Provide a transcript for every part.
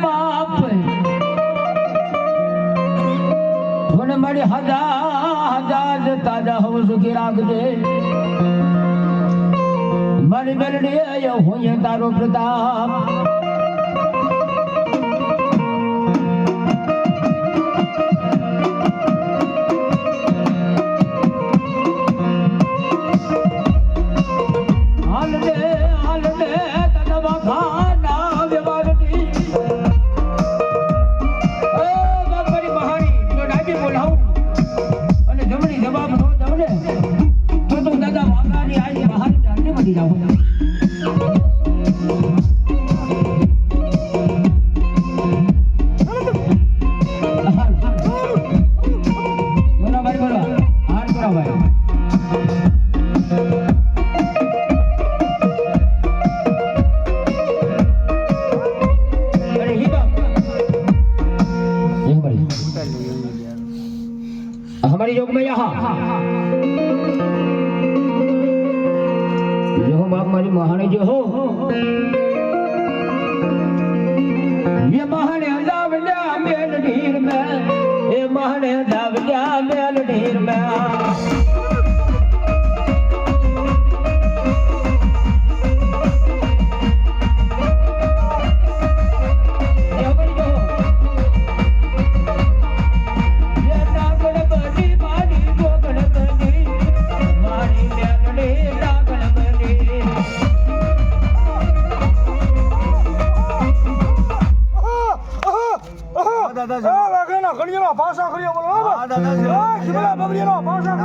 બાપ મને મારી હજાર તાજા હોવ સુખી રાખજે મારી બેલડી હું તારો પ્રતાપ हमारी योग में यहाँ जो हो बाप हमारी महाने जो हो ये महाने दावजा मेल ढीर में ये महाने दावजा मेल ढीर में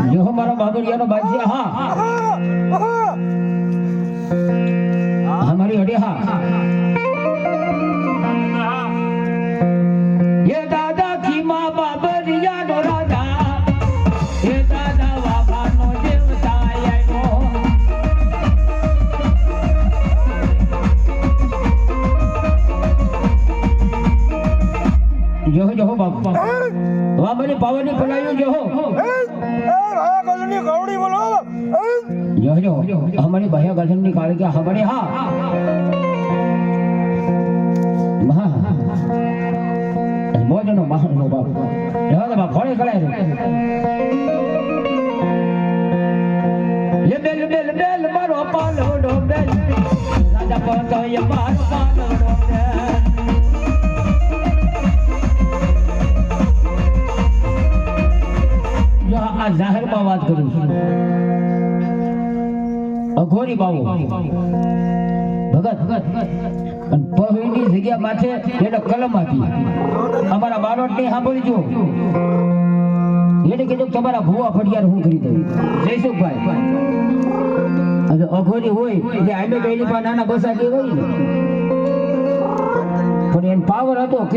जो हमारा बाबरिया बाजी हाँ हमारी हड्डी हाँ ये दादा की माँ बाबरिया नो राजा ये दादा बाबा नो देवता नो जो हो बाबा वहाँ मेरी पावनी पलायो जो हो जो हमारी भैया गजन निकाल के हमारे हाँ बहुत जनो महान नो बाप यहाँ बाप खोले खड़े ये बेल बेल बेल मारो पालो डो बेल राजा पतो ये मारो पालो डो बेल जाहिर में बात करूं अघोरी बाबू भगत पहली जगह माथे एनो कलम आपी हमारा बारोट ने सांभळीजो એને કીધું તમારા ભુવા ફડિયાર હું કરી દઉં જયસુખભાઈ હવે અઘોરી હોય એટલે આમે બેલી પા નાના બસા કે હોય ને પણ એન પાવર હતો